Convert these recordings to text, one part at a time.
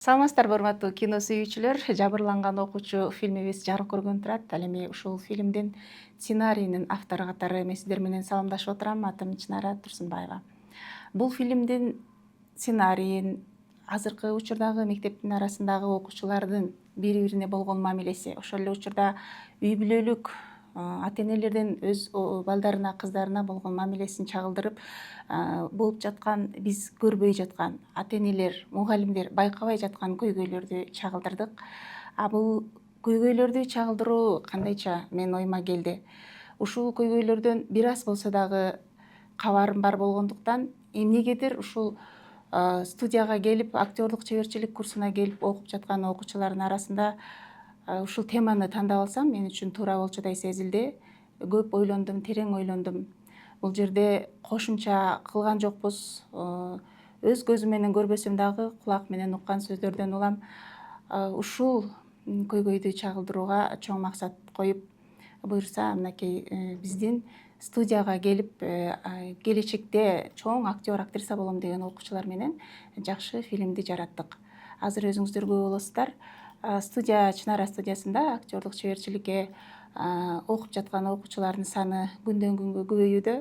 Саламатсыздарбы, урматтуу кино сүйүүчүлөр. Жабырланган окуучу фильмибиз жарык көргөн турат. Ал эми ушул фильмдин сценарийинин автору катары мен сиздер менен саламдашып отурам. Атым Чынара Турсунбаева. Бул фильмдин сценарийин азыркы учурдагы мектептин арасындагы окуучулардын бири-бирине болгон мамилеси, ошол эле учурда үй бүлөлүк ата-энелердин өз балдарына, кыздарына болгон мамилесин чагылдырып болуп жаткан, биз көрбөй жаткан ата-энелер, мугалимдер байкабай жаткан көйгөйлөрдү чагылдырдык. Бул көйгөйлөрдү чагылдыруу кандайча менин оюма келди. Ушул көйгөйлөрдөн бир аз болсо дагы кабарым бар болгондуктан эмнегедир ушул студияга келип, актерлук чеберчилик курсуна келип окуп жаткан окуучулардын арасында ушул теманы тандап алсам мен үчүн туура болчудай сезилди. Көп ойлондум, терең ойлондум. Бул жерде кошумча кылган жокпуз. Өз көзүм менен көрбөсөм дагы кулак менен уккан сөздөрдөн улам ушул көйгөйдү чагылдырууга чоң максат коюп, буюрса мынакей биздин студияга келип келечекте чоң актер, актриса болом деген окуучулар менен жакшы фильмди жараттык. Азыр өзүңүздөр көрүп болосуздар. Студия, Чынара студиясында актерлук чеберчиликке окуп жаткан окуучулардын саны күндөн күнгө көбөйүүдө.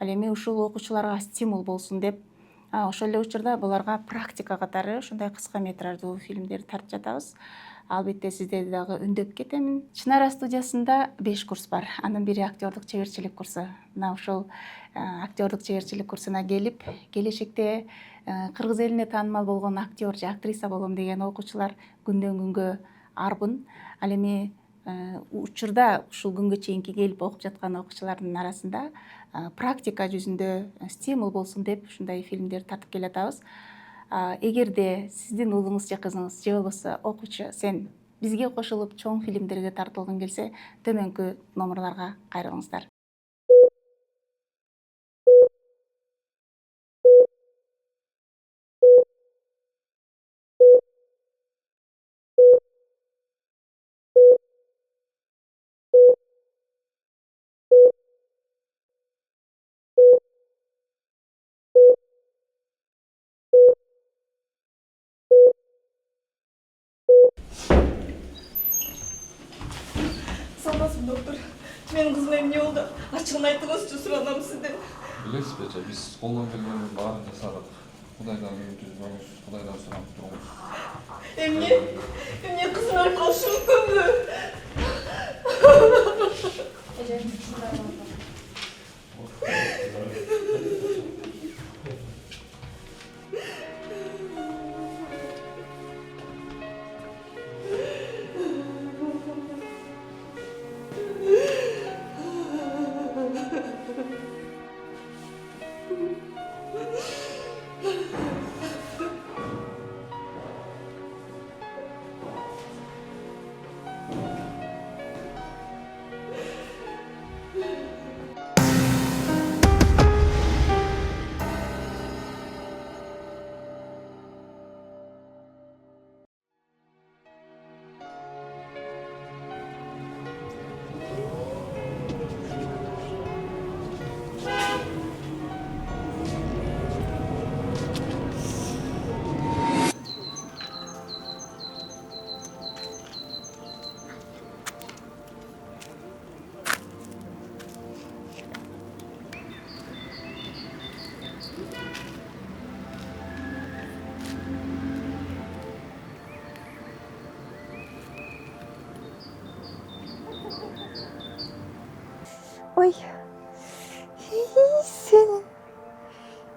Ал эми ушул окуучуларга стимул болсун деп, ошол эле учурда буларга практика катары ушундай кыска метраждуу фильмдерди тартып жатабыз. Албетте сиздерди дагы үндөп кетемин. Чынара студиясында 5 курс бар. Анын бири актерлук чеберчилик курсу. Мына ушул актерлук чеберчилик курсуна келип, келечекте кыргыз элине таанымал болгон актер же актриса болом деген окуучулар күндөн күнгө арбын. Ал эми учурда ушул күнгө чейинки келип окуп жаткан окуучулардын арасында практика жүзүндө стимул болсун деп ушундай фильмдерди тартып келатабыз. Эгерде сиздин уулуңуз же кызыңыз же болбосо окуучу сен бизге кошулуп чоң фильмдерге тартылгың келсе, төмөнкү номерларга кайрылыңыздар. Саламатсызбы, доктор. Менин кызыма эмне болду? Ачыгын айтыңызчы, суранам сизден. Билесиз бече, биз колдон келгендин баарын жасадык. Кудайдан үмүтүбүз, Кудайдан сурап турабыз. Эмне кызым өлүп калышы мүмкүнбү? Ой, сенин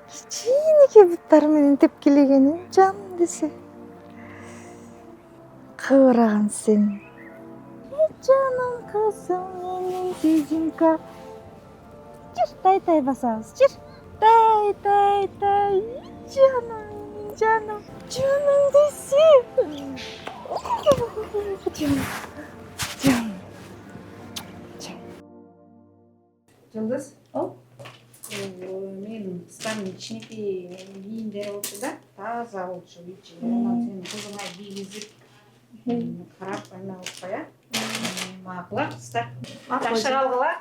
кичинекей буттары менен тепкилегениң жан десе. Кыбыраган сен. Жаным кызым менин Зизинка. Жүр, тай басабыз, жүр. Тай. Жаным, жаным десе. Жаным. Жылдыз, менин кызымдын кичинекей кийимдери болчу да, таза болчу ичи. Анан сенин кызыңа кийгизип, карап айналып коя. Макул, кыздар. Жакшы алгыла.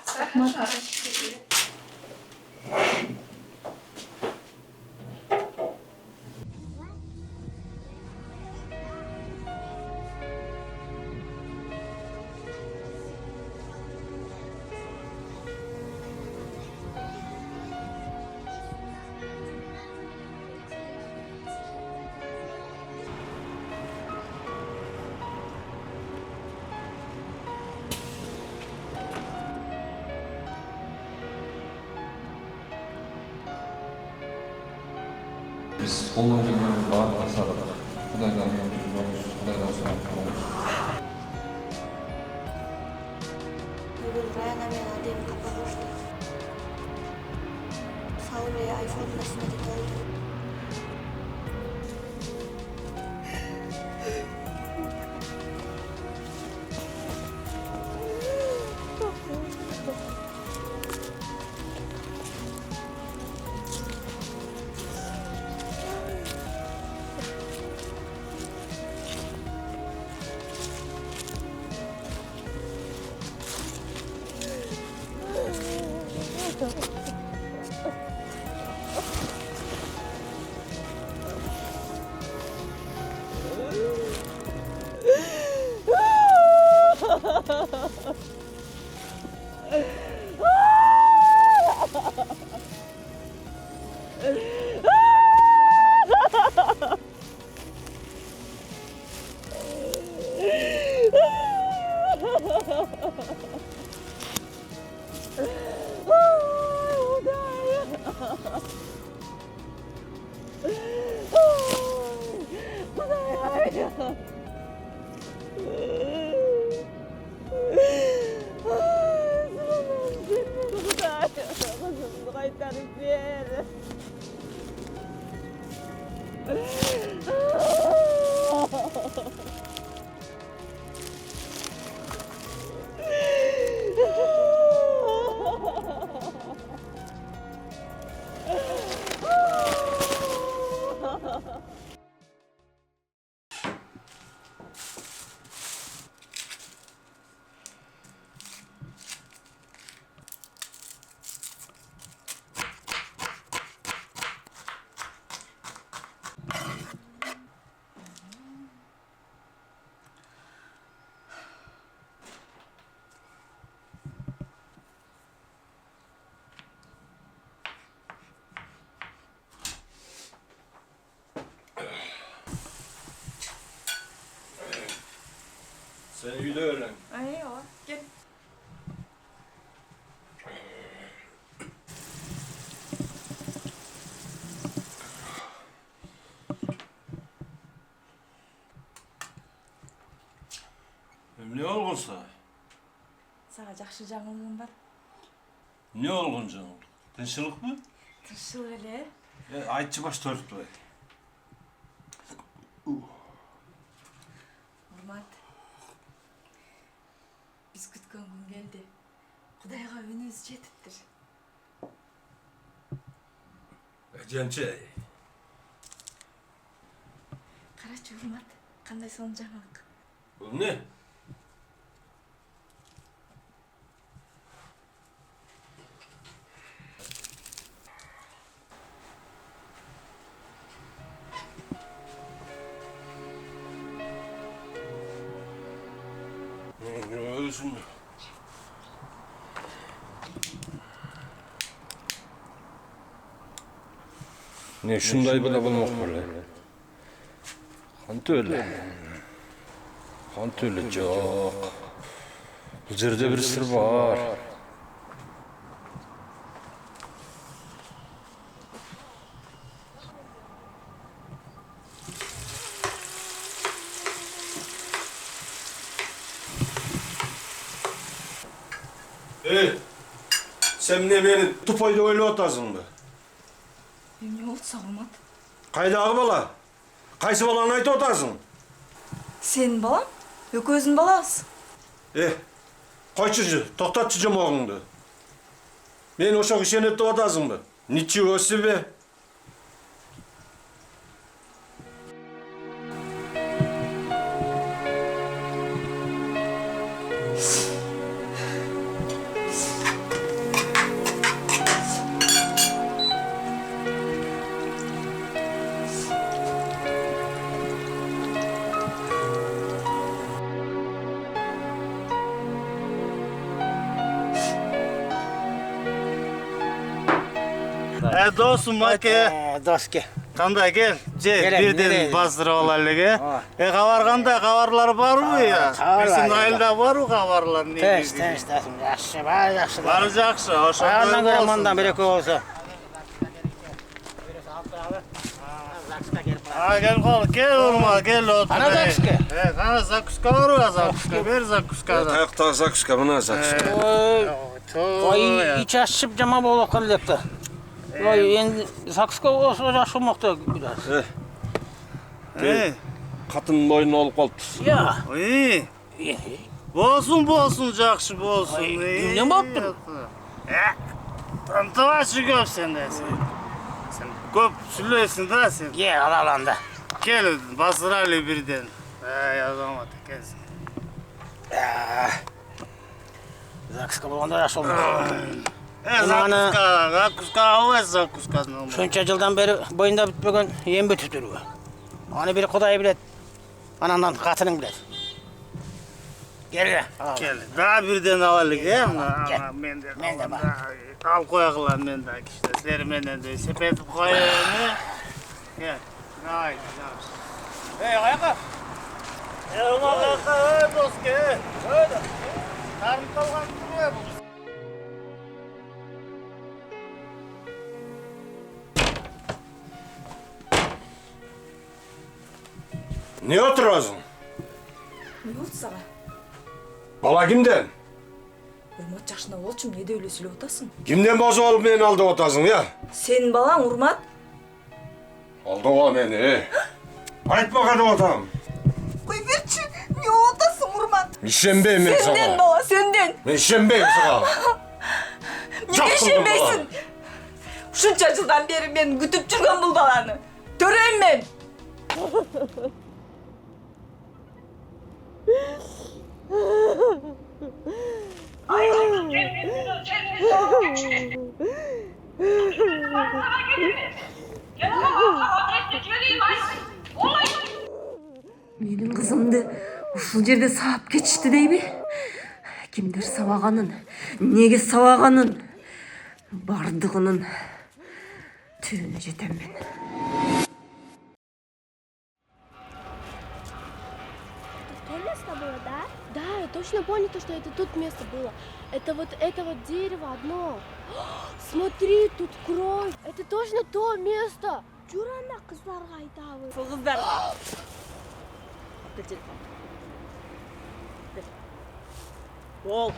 Biz koldan kelgenin baardygyny saradyk. Hudaýdan ümidimiz, Hudaýdan soraýarymyz. Bugün Rayana men adem kapa koştu. Saula'ya iPhone nasıl oldu? Sen öyle öğren. Ay o. Gel. Ne olgunsa? Sana жақшы жаңылығым бар. Ne olgun canım? Tinçlik mi? Тыршыл эле. Aytçı baş törüktü. Урмат. Биз күткөн күн келди. Кудайга үнүбүз жетиптир. Cemçe. Карачы Урмат, кандай сонун жаңылык. Bu ne? Ölsün mü? Ne şunday bile bulmak böyle. Kant öyle. Kant öyle çok. Bu yerde bir sır var. Sen ne beni tupayda öyle otasın mı? Эмне болсо Урмат? Kaydağı bala? Kaysı balanı ayta otasın? Сенин балаң? Экөөбүздүн балабыз. Koyçucu, toktatçıcım oğlundu. Beni oşak işenette otasın mı? Nичего себе. Dostum Make. Doske. Kanda gel. Gelem, Birden nereye? bastırı olalım. Kavarganda kavarlar var mı ya? kavar Bizim var ya. ailede var mı kavarlar? Tez. Yaxşı, var yaxşı. Varacaksa. O şaka Ayağından göre olsun. ondan biri olsa. Gel kol, gel olma, gel otur. Ana zakska. Ana zakska var ya zakska, ver zakska da. Taqta zakska, buna zakska. Oy, iç açıp cama bolup kalıptı. Oy, endi zakska olsa yaşamakta biraz. Qatın boynu olup qaldı. Ya. Oy. Bolsun, жақсы bolsun. Kimden bolup dur? Tantıvaşı köp sende sen. Sen köp süleysin da sen. Gel alanda. Gel basıraylı birden. Yazamadı gelsin. Zakska bolganda yaşamak. Zakska o zakska. Şuncha yıldan beri boyunda bitmegen yembe tütürüyor. Onu biri Kuday bilet. Anandan katının bilet. Gel. Gel. Daha birden avalık ya. Gel. Men de bak. Al koyaklar men de işte. Sizleri menden de sepetip koyayım. Gel. Haydi. Hey ayaka. Eyvallah ayaka. Dost gel. Haydi. Tarım kalkan duruyor bu. Ne oturasın? Не болды саған? Bala kimden? Урмат жашына болчу, эмне деп эле сүйлөп атасың? Kimden bozu olup meni aldып otasın ya? Сенин балаң Урмат? Aldып ola meni. Айтма kadar otam. Кой берчи, эмне болуп атасың Урмат? İşembeyim men sana. Сенден бала, сенден. Men işembeyim sana. Эмнеге ишенбейсиң? Ушунча жылдан бери мен күтүп жүргөн бул баланы. Төрөйм мен. Менин кызымды ушул жерде саап кетишти дейби? Кимдер сабаганын, эмнеге сабаганын бардыгынын түбүнө жетем мен. То место было, да? Да, я точно помню, то, что это тут место было. Это вот дерево одно. Смотри, тут кровь. Это точно то место. Журана кыздарга айтабыз. Бул кыздар. Бер телефон. Бол.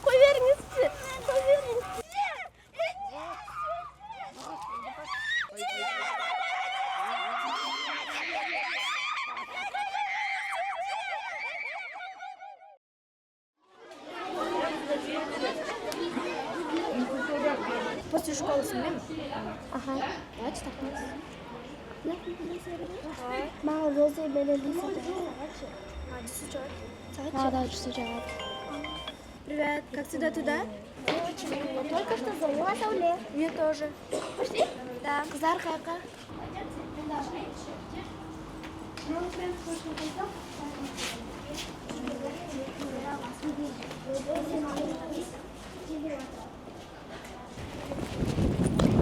Кой бериңизчи. Кой бериңиз. После школы сменим? Ага. Давайте так. Мама розы менен да, чувствую. Привет, как всегда туда? Очень мило. Только что звонила Сауле. Мне тоже. Пошли? Да. Кыздар каяка?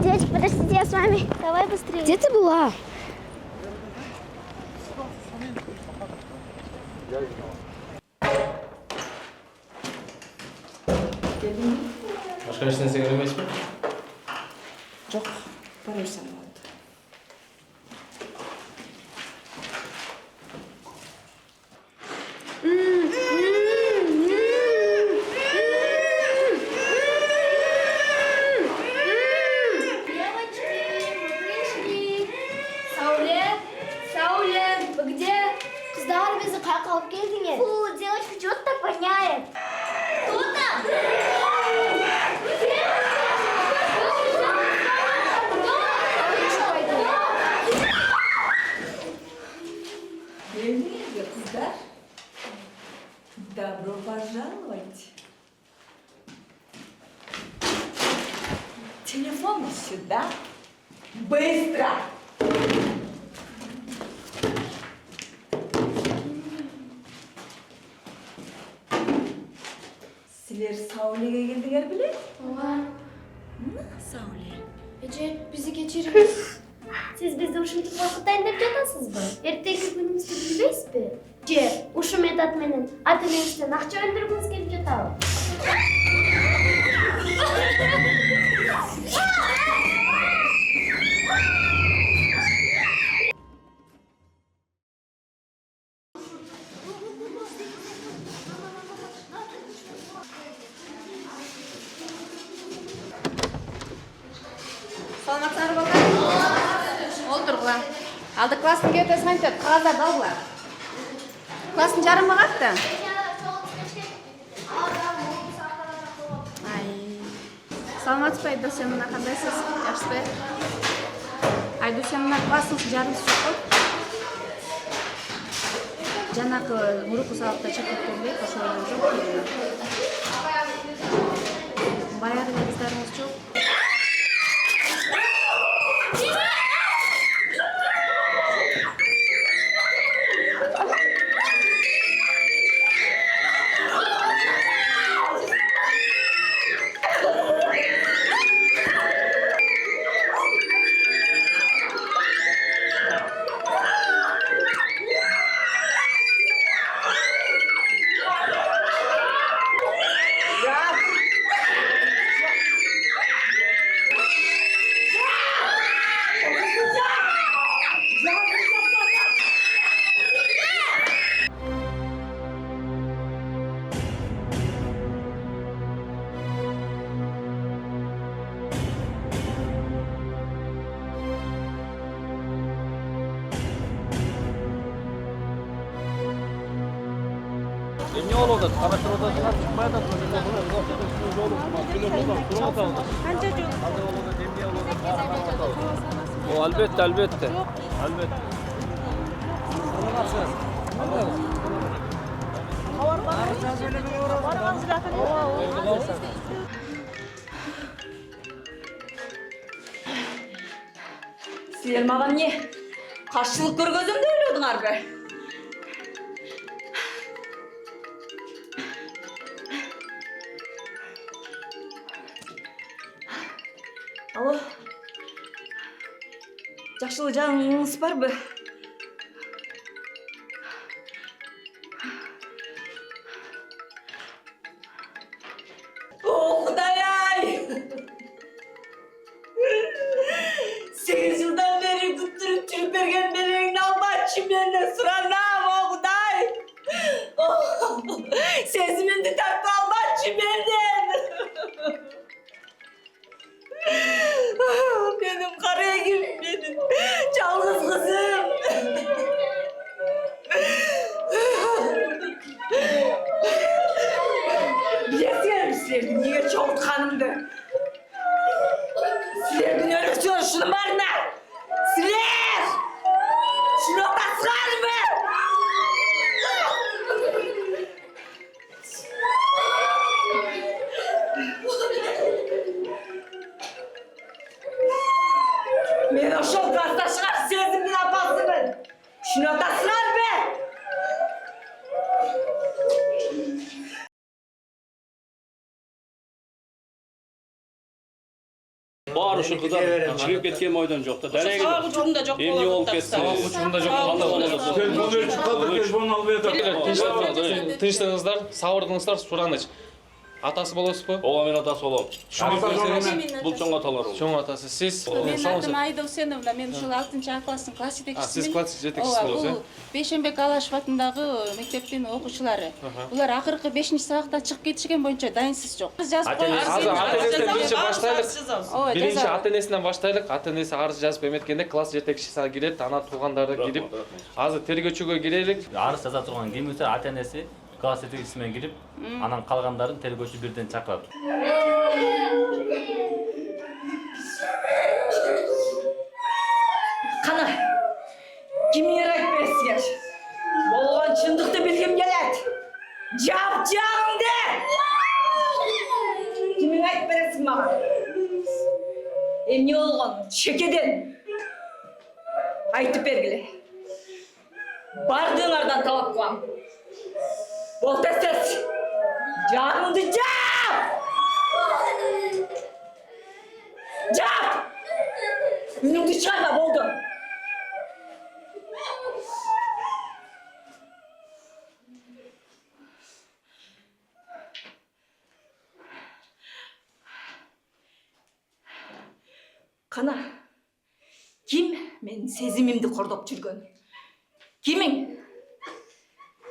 Девочки, подождите, я с вами. Давай быстрее. Где ты была? Başka hiç nereye gelmeyiz mi? Жок, бара берсең болот. Сауле, вы где? Кыздар, биzni qayerga olib keldingiz? Фу, девочка что-то воняет. Кто там? Привет, кыздар. Добро пожаловать. Телефон сюда. Быстро. Силер Саулеге келдиңер беле? Ооба. Сауле. Эже, bizi кечириңиз. Siz bizi ушинтип коркутайын деп жатасызбы? Эртеги күнүңүздү билбейсизби? Же, ушу метод менен ата энеңизден акча өндүргүңүз келип жатабы? Саламатсыздар балдар? Олтургула. Алды класстын кебетесин кантет, кагаздарды алгыла. Класстын жарымы капты? Саламатсызбы Айдося, мына кандайсыз? Жакшысызбы? Айдося, мына класстын жарымсы жок го? Жанакы мурунку сабакта чекип келбей, ошол жок. Баягы негиздарыңыз жок. Ne oldu? Karıştır odasına çıkmaya da o elbette elbette. Elbette. Sizler mаған не? Қарсылық көргөзөм деп ойлодуңар бе? Алло. Жакшылы жаңыңыз барбы? О, Кудай-ай! 8 жылдан бeri күттіріп жүріп берген белеңді албачы мені сұранам, о Кудай! Сезімімді тартып албачы менен! Benim karagim, benim жалғыз kızım. Bilesizler mi sizlerdi niye çoğultkanımdı? Sizlerden öyle söyle şunun barına. Sizler! Şunu otasılar mı? Men oşol klasta çıkar sezimden apasımın. Şunu otasılar mı? Бар ушул кыздар чыгып кеткен мойдон жок да. Сабак учурунда жок болот. Эмне болуп кетти? Сабак учурунда жок болду. Телефон чыкканды, телефон алып атат. Тынчтыңыздар, сабырдыңыздар, Сураныч. Атасы болосузбу? Ооба, мен атасы болом. Бул чоң аталар. Чоң атасы сиз. Менин атым Айда Усеновна, мен ушул 6 класстын класс жетекчисимин. Сиз класс жетекчиси болосуз, Бул Бейшенбек Алашев атындагы мектептин окуучулары. Булар акыркы 5-сабактан чыгып кетишкен боюнча дайынсыз жок. Жазып коюңуз. Ата-энесинен биринчи баштайлык. Биринчи ата-энесинен баштайлык. Ата-энеси арыз жазып эметкенде класс жетекчиси кирет, анан туугандары кирип, азыр тергөөчүгө кирелик. Арыз жаза турган ким болсо ата-энеси класс жетекчиси менен кирип, анан калгандарын тергөөчү бирден чакырат. Кана, кимге айтпайсыңар? Болгон чындыкты билгим келет. Жап жагыңды! Кимге айтып бересиң мага? Эмне болгон? Шекеден. Айтып бергиле. Бардыңардан талап кылам. Бол тез-тез. Жагыңды жап! Жап! Үнүңдү чыгарма, болду. Qana, kim men sezimimdi qordop жүргөн? Kiming?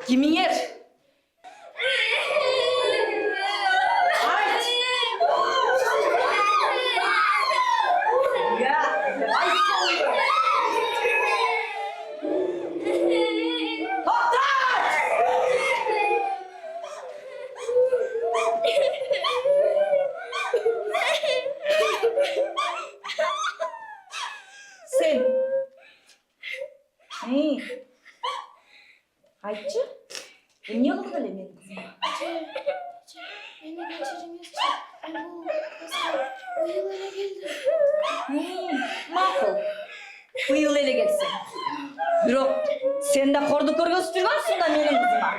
Kiminger? Sen. Aytçı. Ne oldu öyle benim kızıma? Beni geçiremiyorsun. Bu kızlar bu yıl ele geldi. Maqul. Bu yıl ele gelsin. Biroq sen de qorduk көргөзүп жүргөнсүң да менин кызыма.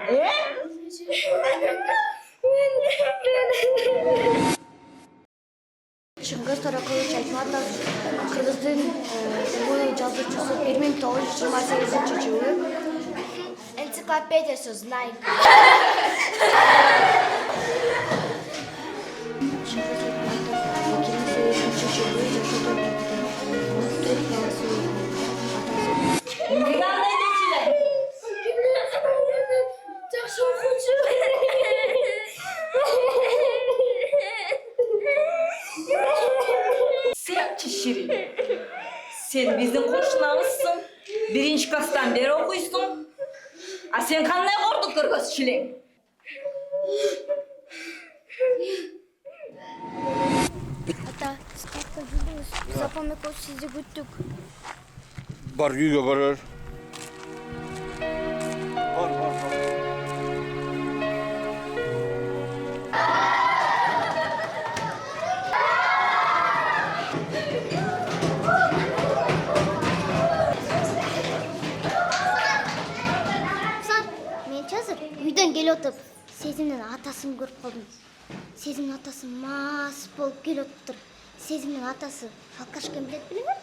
Чыңгыз Торакулович Айтматов Кыргыздын улуу жазуучусу 1928-жылы энциклопедиясы Знайка. Чыңгыз Айтматов 2008-жылы жашоодон жакшы окуучу. Sen Şirin. Sen bizim koşunamızsın. Birinci klassdan beri okuysun. A sen kanday qorduk көргөзчүлең? Ата, сиз кайда жүрдүңүз? Биз апам экөөбүз сизди күттүк. Бар үйгө барар. Бар. Мен жазыр үйдөн келип отуп, Сезимдин атасын көрүп калдым. Сезимдин атасы мас болуп келип отуптур. Сезимдин атасы алкашкан билет белеңби?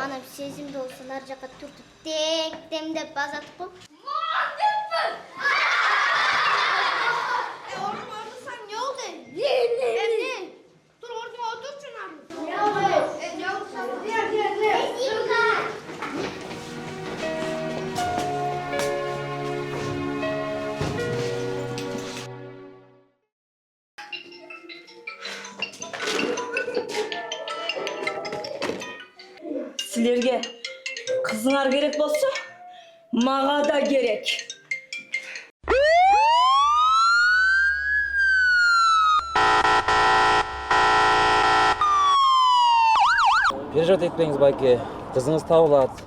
Анан Сезимди болсо нар жака түртүп, демдеп базатып коюп. Ордусаң не болду? Эмне? Тур ордуңа отурчу нар. Силерге кызыңар керек болсо, мага да керек. Переживать этпеңиз байке, кызыңыз табылат.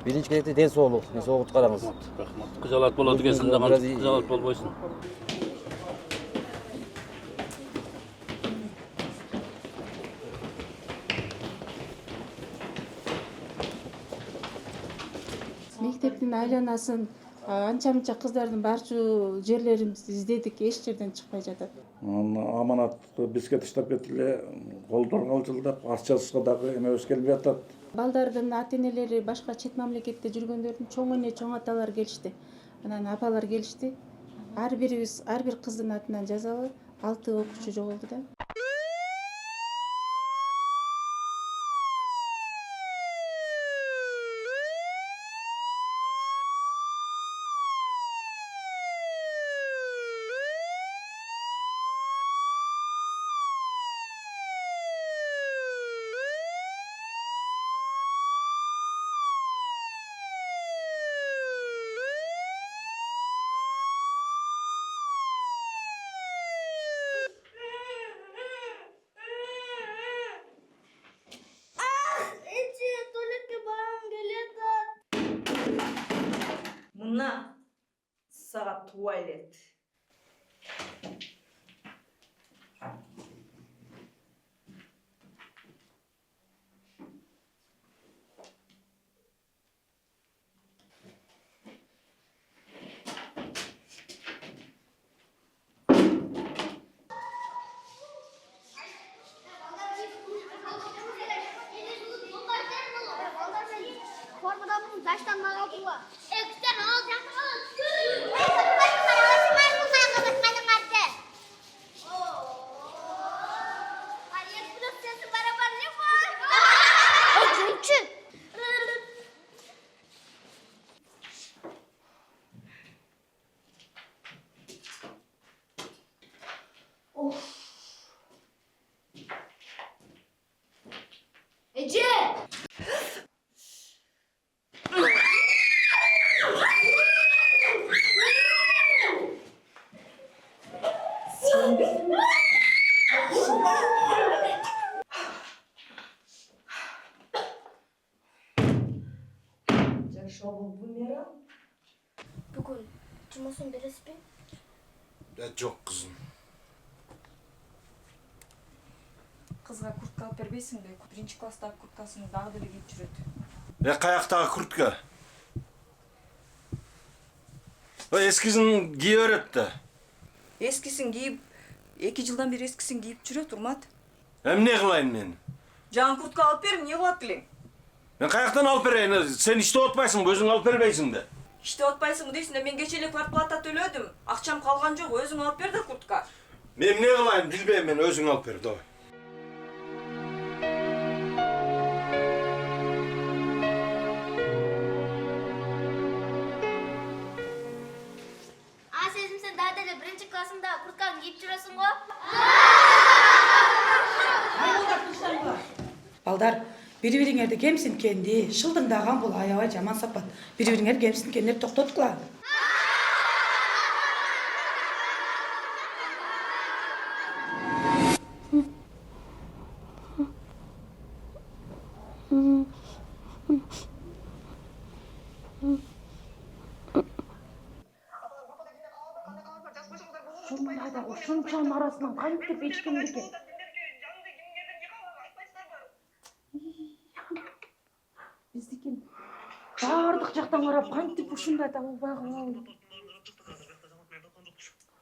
Биринчи кезекте ден соолук, караңыз. Кызалат болот экенсиң да, кызалат болбойсуң. Мектептин айланасын анча-мынча кыздардын барчу жерлерибизди издедик, эч жерден чыкпай жатат. Аманат бизге таштап кетиле, колдорго жылдап, арчасызга дагы эмебиз келбей атат. Балдардын ата-энелери башка чет мамлекетте жүргөндөрдүн чоң эне, чоң аталар келишти. Анан апалар келишти. Ар бир кыздын атынан жазалы 6 окуучу жоголду да. Мына сага туалет. Формадан таштан алатуга. Экстен ал жакын. Барабар Ece! Bugün cumhursun birisi mi? Yok kızım. Kızga kurtka alıp berбейсиңби? Биринчи класстагы курткасын дагы деле кийип жүрөт. Kayaktağı kurtka. O eskisini giyiyor da. Эскисин кийип, 2 жылдан бери эскисин кийип жүрөт, Урмат. Hem ne kılayım ben? Жаңы куртка алып бер, эмне кылат элең? Ben kayaktan alıp vereyim. Sen işte otmaysın, özün alıp vermeysin de. Иштеп атпайсыңбы дейсиң да, мен кече эле квартплата төлөдүм. Акчам калган жок, өзүң алып бер да куртка. Ben ne kılayım bilmeyim ben, özün alıp ver. Doğru. Сезим, сен дагы деле биринчи классыңда куртканы кийип жүрөсүң го? Балдар, бири-бириңерди кемсинткенди, шылдыңдаган бул аябай жаман сапат. Бири-бириңер кемсинткендерди токтоткула. Ушунчанын арасынан кантип эчкенди экен? Биздики баардык жактан карап кантип ушундай табылбай калабы?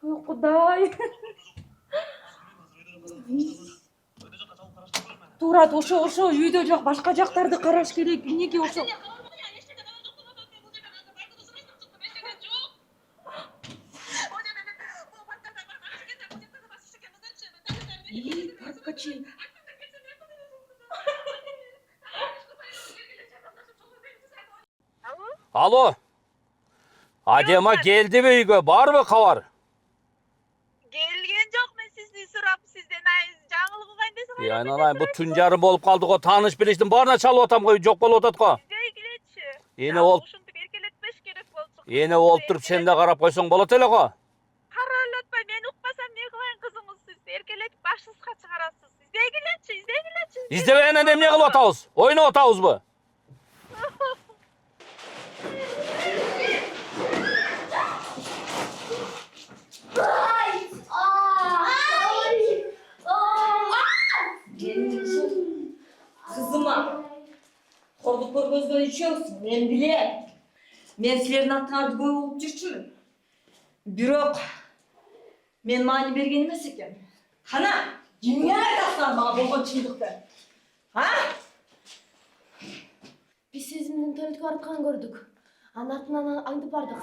Ой, Кудай. Туура, ошо үйдө жок, башка жактарды караш керек. Эмнеге ошо? Паркачи. Alo. Adema geldi mi uyga? Var mı kavar? Gelgen жоқ, мен сизди сурап, сизден жаңылык кылган десең. Yani anayım bu tüncarım bolup kaldık o tanış biliştim. Barına çalıp otam koy, yok bol otat ko. Değgiletçi. Yine ol. Ушинтип эркелетпеш керек болчу. Yine olturup sen de karap koysan bolat ele ko. Каралатпай, мен укпасам не кылайын кызыңыз, сиз эркелетип башыңызга чыгарасыз. Издегилечи, издегилечи. İzlebeyene de ne kıl otağız? Oyna otağız bu. Кызыма, кордук көргөзгөн үчүңүз, мен билем. Мен силердин атыңарды көп угуп жүрчүмүн. Бирок мен маани берген эмес экен. Кана, эмне айтасың мага болгон чындыкты? А? Биз Сезимдин туалетке баратканын көрдүк. Анын артынан аңдып бардык.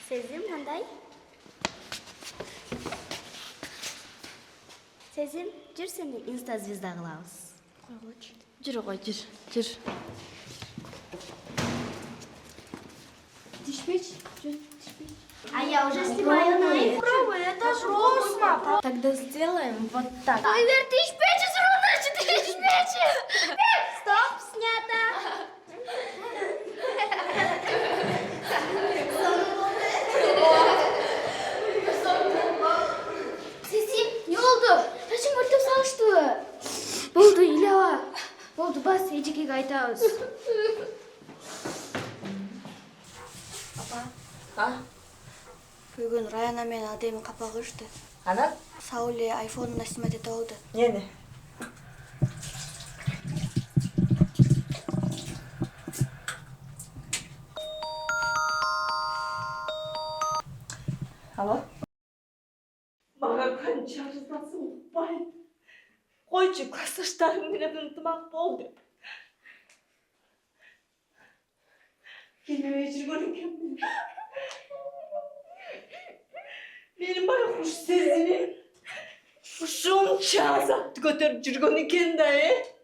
Сезим кандай? Сезим, жүр сени инста звезда кылабыз. Койгочу. Жүр. Тишпеч, жүр, тишпеч. А я уже снимаю на iPhone. Это жестко. Тогда сделаем вот так. Ой, Вер, тишпечешь ровно, что ты тишпечешь. Стоп, снято. Сезим, не oldu? Saçım örtüp salıştı. Oldu, ilava. Oldu, bas, Ecek'e айтабыз. А? Бүгін Раяна мен Адем капа кышты. Анан? Сауле айфонуна снимать ете алды. Эмне? Алло? Мага канча арыздасың укпай. Койчу, классташтарым менен ынтымак бол деп. Келбей жүргөн экенмин. Менин байкуш сезимим ушунча азапты көтөрүп жүргөн экен да,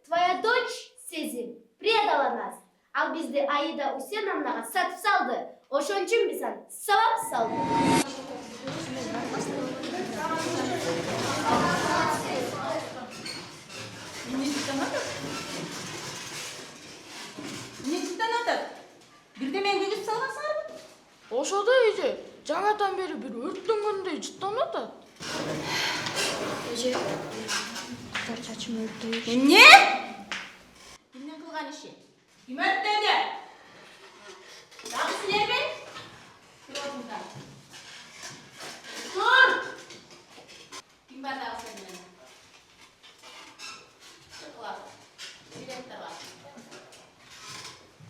Твоя дочь, Сезим, предала нас. Ал бизди Аида Усеновнаға сатып салды. Ошон үчүн биз аны сабап салдык. Эмне жыттан атат? Бирде мен көгүп салгансыңарбы? Ошодо эже, жаңадан бери бир өрттөнгөндөй жыттан атат. Эже, чачым өрттөйүш. Эмне? Кимдин кылган иши? Ким өрттөдү? Дагы силерби? Тур ордуңдар. Тур! Ким бар дагы сен менен? Чыкылап. Директорга.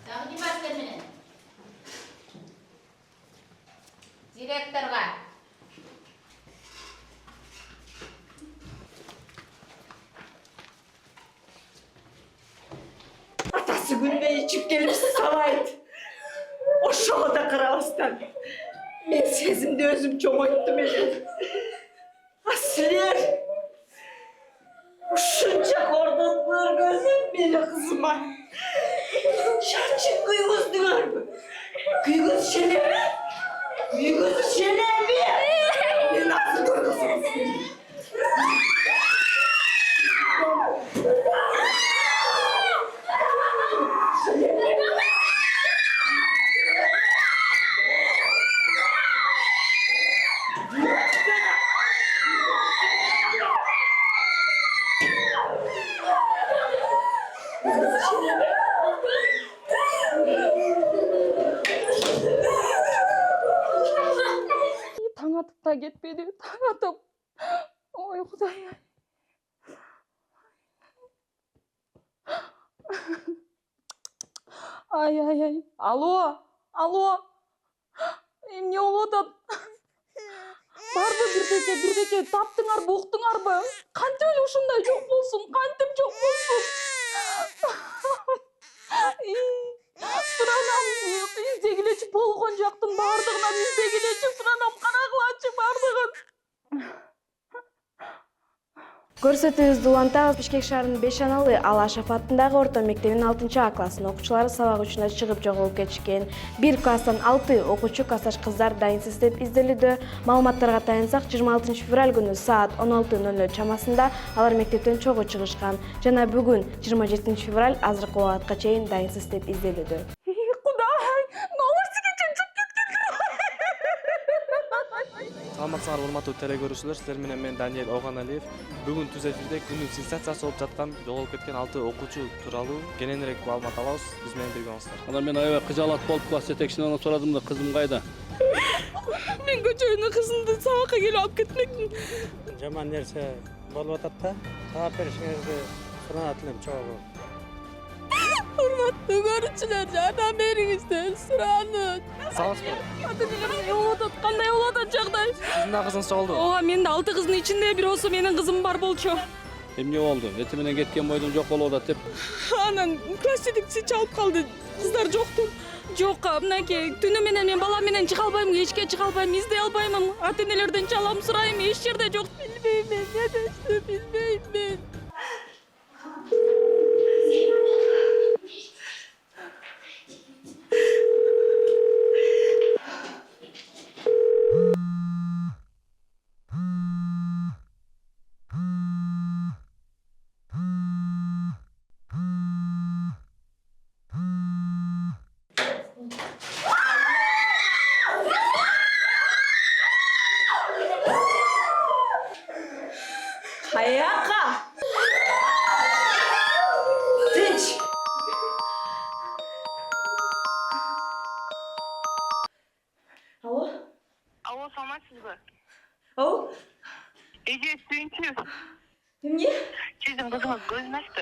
Дагы ким бар сен менен? Директорга. Атасы күнбе içip gelip savaydı. O şoğa da karabastan. Ben sezimde özüm çoğuyttum ele. Asiler. Uşunca kordatlar gözüm beni kızıma. Şarçın kıygızdılar mı? Kıygız şelebi. Kıygız şelebi. Ne nasıl kıygızsınız? Таң атып та кетпеди, таң атып. Ой, Кудай. Ай. Алло. Эмне болуп атат? Барбы бирдеке, таптыңарбы, уктуңарбы? Кантип эле ушундай жок болсун? Кантип жок болсун? Суранам, издегилечи болгон жактын бардыгынан издегилечи суранам, карагылачы бардыгын. Көрсөтүүбүздү улантабыз. Бишкек шаарынын Бешаналы Алашев аттындагы орто мектебинин 6 классынын окуучулары сабак учуна чыгып жоголуп кетишкен. 1 класстан 6 окуучу классташ кыздар дайынсыз деп изделүүдө. Маалыматтарга таянсак, 26 февраль күнү саат 16:00 чамасында алар мектептен чогуу чыгышкан жана бүгүн 27 февраль азыркы убакытка чейин дайынсыз деп изделүүдө. Саламатсыңар урматтуу теле көрүүчүлөр, силер менен мен Даниэль Оганалиев. Бүгүн түз эфирде күнүн сенсациясы болуп жаткан жоголуп кеткен 6 окуучу тууралуу кененирээк маалымат алабыз. Биз менен бирге болуңуздар. Анан мен аябай кыжаалат болуп класс жетекчисинен сурадым да, кызым кайда? Мен көчөнүн кызымды сабакка келип алып кетмекмин. Жаман нерсе болуп атат да. Таап беришиңизди сурана элем чогуу. Урматтуу көрүүчүлөр, жардам бериңиздер, суранын. Сагызбы? Ата-энелерим болуп атат, кандай болуп атат жагдай? Сиздин да кызыңыз чогулду? Ооба, менин 6 кыздын ичинде бирөөсү менин кызым бар болчу. Эмне болду? Эти менен кеткен бойдон жок болуп атат деп. Анан класс жетекчиси чалып калды. Кыздар жокту. Жок, мынакей, түнү менен мен балам менен чыга албайм, кечке чыга албайм, издей албаймын. Ата-энелерден чалам, сурайм, эч жерде жок. Билбейм, эмнешти, билбейм мен. Hayaka! Tinç! Alo? Alo, саламатсызбы? Alo? Эже, сүйүнчү. Эмне? Сиздин кызыңыз көзүн ачты.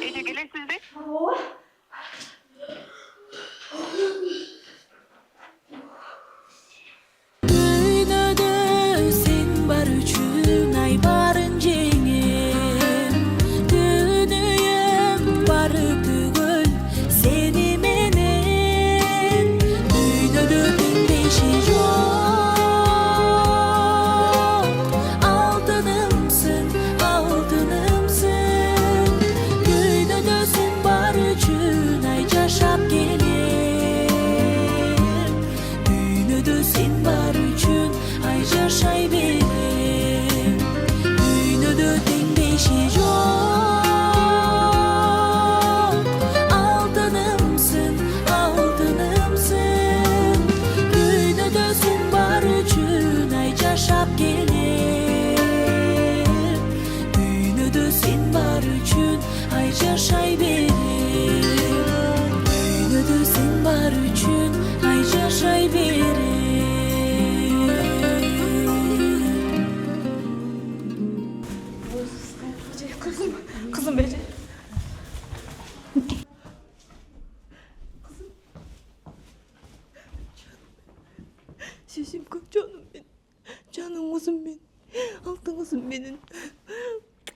Эже, келесизби? Ооба. Sen var üçün ay barın jеңем. Dünüyem bары түгөл seni менен. Дүйнөдө теңдеши жок. Алтынымсың, алтынымсың. Дүйнөдө сен бар üçün ay жашап келем. Dünüde sen var üçün ay yaşay berim. Dünyada tengdeşi yok. Altınımsın, altınımsın. Dünyada sen var üçün ay yaşap gelir. Dünyada sen var üçün ay yaşay berim. Dünyada sen var üçün ay yaşay berim. Kızım beni. Sesim көп canım benim. Canım kızım benim. Altın kızım benim.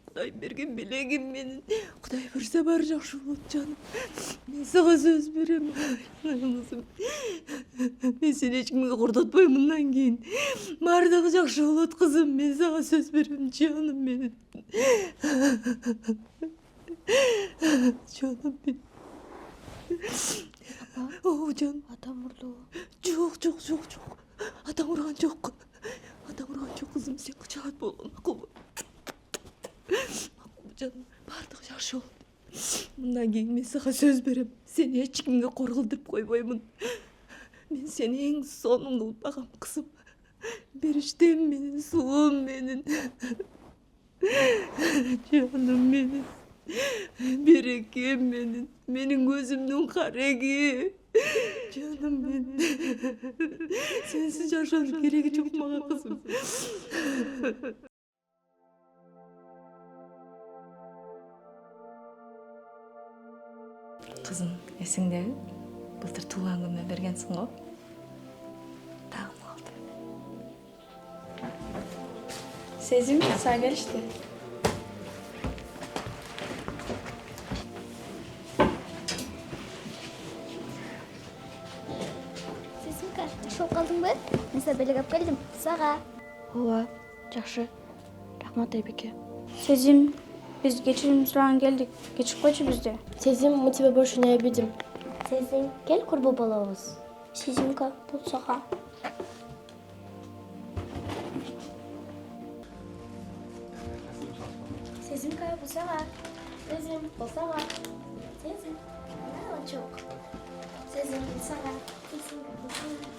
Құдай берген белегім менің. Құдай берсе бар жақсы болады жаным. Мен саған сөз беремін. Қызым. Мен сені ешкімге құртатпаймын мұнан кейін. Барлығы жақсы болады қызым. Мен саған сөз беремін жаным менің. Жаным менің. О, жаным. Атам ұрды. Жоқ. Атам ұрған жоқ. Атам ұрған жоқ қызым. Сен қычағат болған мақұл. Canım, бардығы жақсы болды. Мұндан кейін мен саған сөз берем. Сені ешкімге қор қылдырып қоймаймын. Мен сені ең соңын қылып бағам қызым. Беріштем менің, сұлуым менің. Жаным менің. Берекем менің. Менің өзімнің қареги. Жаным менің. Сенсіз жашаудың керегі жоқ маған қызым. Қызым, есіңдегі? Былтыр туған күніме бергенсің ғой? Тағым алды. Сезім, сağ gel işte. Сезім, жақсы болып қалдың ба? Мен саған белек алып келдім. Саға. Ооба, жақсы. Рахмат Айбеке. Сезім, biz geçirim sırağın geldik. Geçip koycu bizde. Сезім, мы тебя больше не обидим. Сезім, gel kurbu balağız. Сезімка, бұл саға. Сезімка, бұл саға. Сезім, бұл саға. Сезім, мынау çok. Сезім, бұл саға. Сезімка, бұл саға.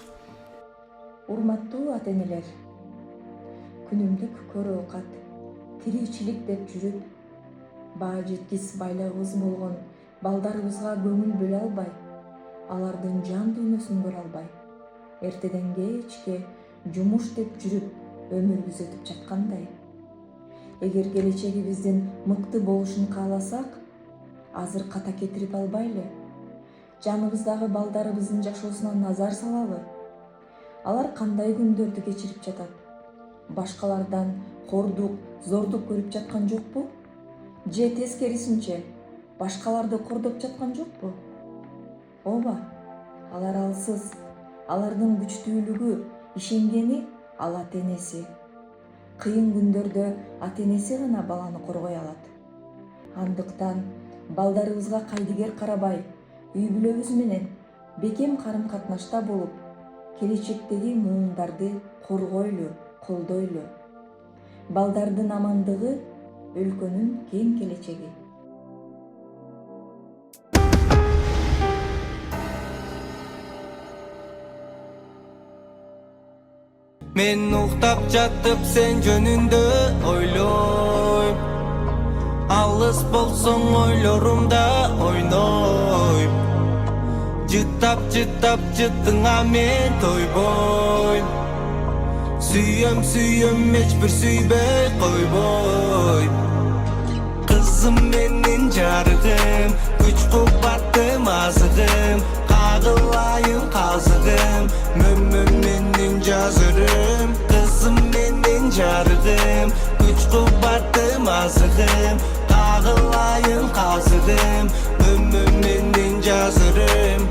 Урматтуу ата-энелер, күнүмдүк көрө оокат, тиричилик деп жүрүп, баа жеткис байлыгыбыз болгон балдарыбызга көңүл бөлө албай, алардын жан дүйнөсүн көрө албай, эртеден кечке жумуш деп жүрүп өмүрүбүз өтүп жаткандай. Эгер келечегибиздин мыкты болушун кааласак, азыр ката кетирип албайлы, жаныбыздагы балдарыбыздын жашоосуна назар салалы. Алар кандай күндөрдү кечирип жатат? Башкалардан кордук, зордук көрүп жаткан жокпу? Же тескерисинче, башкаларды кордоп жаткан жокпу? Ооба, алар алсыз, алардын күчтүүлүгү, ишенгени ал ата-энеси. Кыйын күндөрдө ата-энеси гана баланы коргой алат. Андыктан балдарыбызга кайдыгер карабай, үй бүлөбүз менен бекем карым-катнашта болуп, келечектеги муундарды коргойлу, колдойлу. Балдардын амандыгы өлкөнүн кең келечеги. Мен уктап жатып сен жөнүндө ойлойм. Алыс болсоң ойлорумда ойнойм. Жыттап жыттыңа мен тойбойм. Сүйөм эч бир сүйбөй койбойм. Кызым менин жарыгым, күч кубаттым азыгым, кагылайын казыгым, менин жазырым. Кызым менин жарыгым, күч кубаттым азыгым, кагылайын казыгым, менин жазырым.